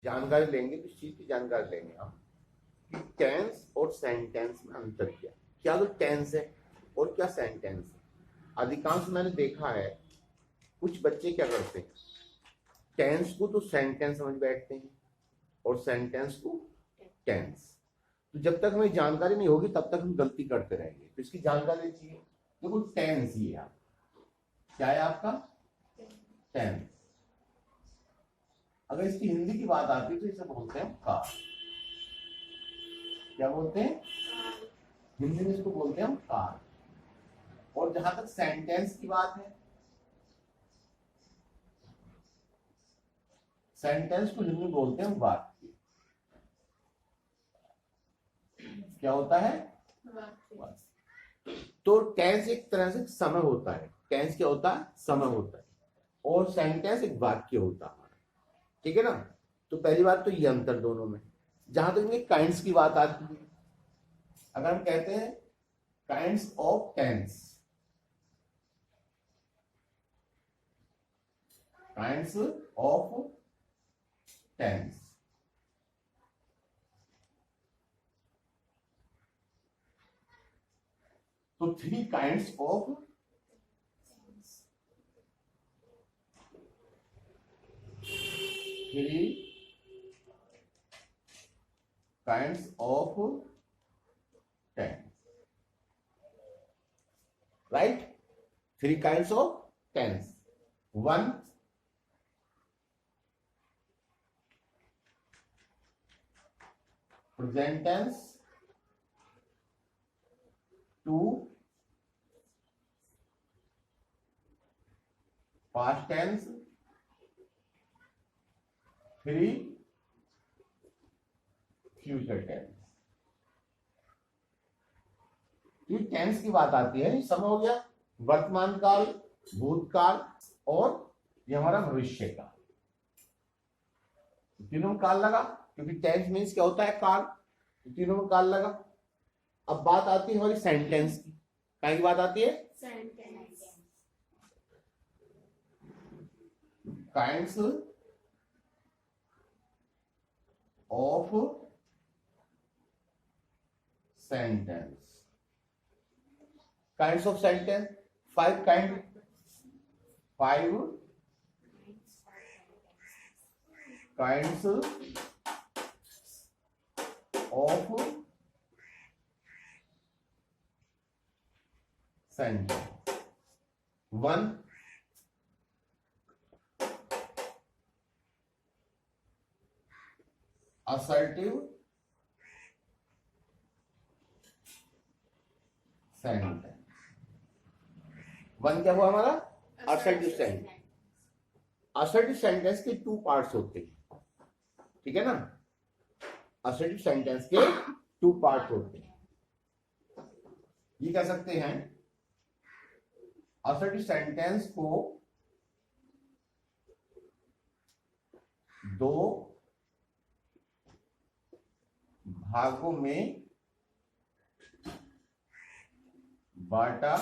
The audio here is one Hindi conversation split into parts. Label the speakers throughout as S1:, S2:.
S1: जानकारी लेंगे तो इस चीज की जानकारी लेंगे हम कि टेंस और सेंटेंस में अंतर क्या क्या तो टेंस है और क्या सेंटेंस है। अधिकांश मैंने देखा है कुछ बच्चे क्या करते हैं, टेंस को तो सेंटेंस समझ बैठते हैं और सेंटेंस को टेंस। तो जब तक हमें जानकारी नहीं होगी तब तक हम गलती करते रहेंगे, तो इसकी जानकारी चाहिए। देखो टेंस ये है, क्या है आपका टेंस। अगर इसकी हिंदी की बात आती है तो इसे बोलते हैं काल। क्या बोलते हैं? हिंदी में इसको बोलते हैं हम काल। और जहां तक सेंटेंस की बात है, सेंटेंस को हिंदी में बोलते हैं वाक्य। क्या होता है? तो टेंस एक तरह से समय होता है। टेंस क्या होता है? समय होता है। और सेंटेंस एक वाक्य होता है हमारा, ठीक है ना। तो पहली बात तो ये अंतर दोनों में। जहां तक इनके काइंड्स की बात आती है, अगर हम कहते हैं kinds of tense, kinds of tense, तो three kinds of tense, right? Three kinds of tense. One, present tense. Two, past tense. Three, future tense. ये टेंस की बात आती है, समय हो गया वर्तमान काल, भूतकाल और ये हमारा भविष्य काल। तीनों में काल लगा, क्योंकि टेंस मीन्स क्या होता है? काल। तो तीनों में काल लगा। अब बात आती है हमारी सेंटेंस की। क्या की बात आती है? Sentence. Kinds of sentence. Kinds of sentence, five kind, five kinds of sentence. One, assertive sentence. One क्या हुआ हमारा? Assertive sentence. असर्टिव सेंटेंस के टू पार्ट्स होते हैं, ठीक है ना। असर्टिव सेंटेंस के टू पार्ट होते हैं। ये कह सकते हैं असर्टिव सेंटेंस को दो भागों में बांटा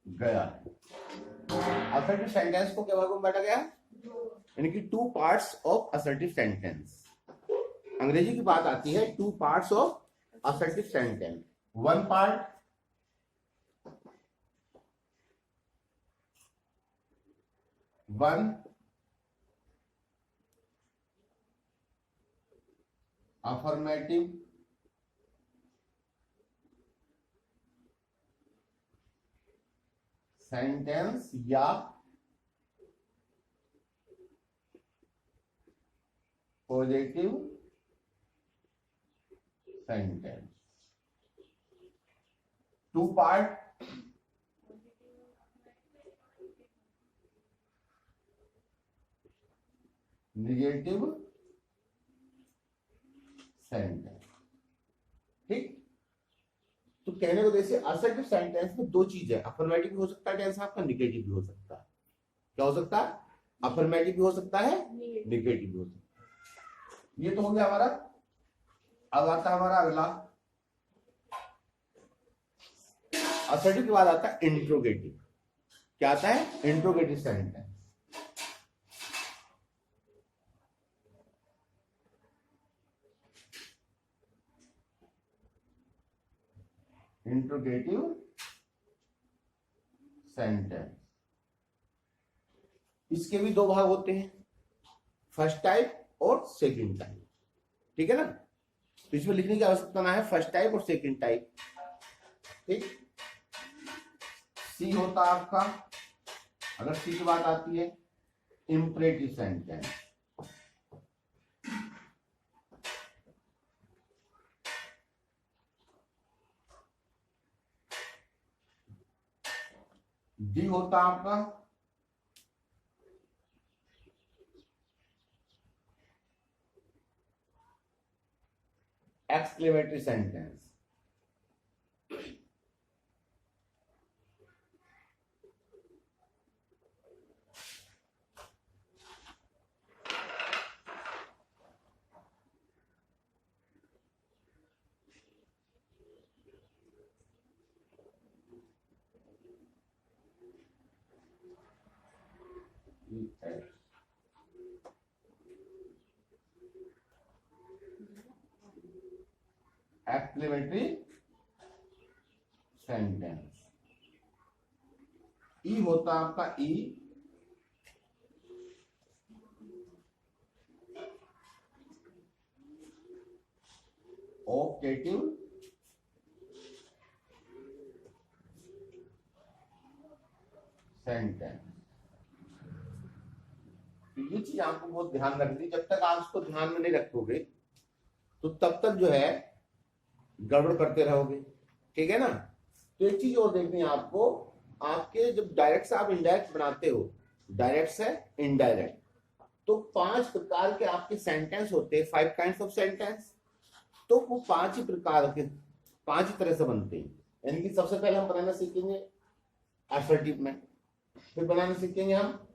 S1: गया। असर्टिव सेंटेंस को क्या भागों में बांटा गया? यानी कि two parts of assertive sentence. अंग्रेजी की बात आती है two parts of assertive sentence. One part one affirmative sentence या positive sentence. Two part, negative sentence, ठीक। तो कहने को जैसे असर्टिव सेंटेंस में दो चीजें, अफर्मेटिव भी हो सकता है टेंस आपका, निगेटिव भी हो सकता है। क्या हो सकता है? अफर्मेटिव भी हो सकता है, निगेटिव भी हो सकता है। ये तो हो गया हमारा। अब आता है हमारा अगला, असर्टिव के बाद आता है इंट्रोगेटिव। क्या आता है? Interrogative sentence. Interrogative sentence. इसके भी दो भाग होते हैं, फर्स्ट टाइप और सेकंड टाइप, ठीक है ना। तो इसमें लिखने की आवश्यकता ना है, फर्स्ट टाइप और सेकंड टाइप, ठीक। सी होता आपका, अगर सी की बात आती है, इंपरेटिव सेंटेंस। डी होता आपका exclamatory sentence. Exclamatory sentence. E होता आपका ई ऑप्टेटिव सेंटेंस। तो ये चीज आपको बहुत ध्यान रखनी, जब तक आप इसको ध्यान में नहीं रखोगे तो तब तक जो है गड़बड़ करते रहोगे, ठीक है ना। तो एक चीज और देखनी है आपको, आपके जब डायरेक्ट से आप इनडायरेक्ट बनाते हो, डायरेक्ट से इनडायरेक्ट, तो 5 प्रकार के आपके सेंटेंस होते हैं, 5 काइंड्स ऑफ सेंटेंस। तो वो 5 ही प्रकार के 5 ही तरह से बनते हैं। यानी कि सबसे पहले हम बनाना सीखेंगे असर्टिव में, फिर बनाना सीखेंगे हम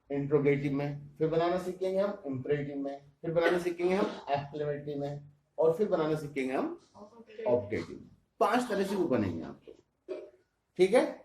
S1: इंट्रोगेटिव में, फिर बनाना सीखेंगे हम इंपरेटिव में, फिर बनाना सीखेंगे हम एक्सक्लेमेटरी में, और फिर बनाना सीखेंगे हम ऑब्जेक्टिव। 5 तरह से वो बनेंगे आपको, ठीक है।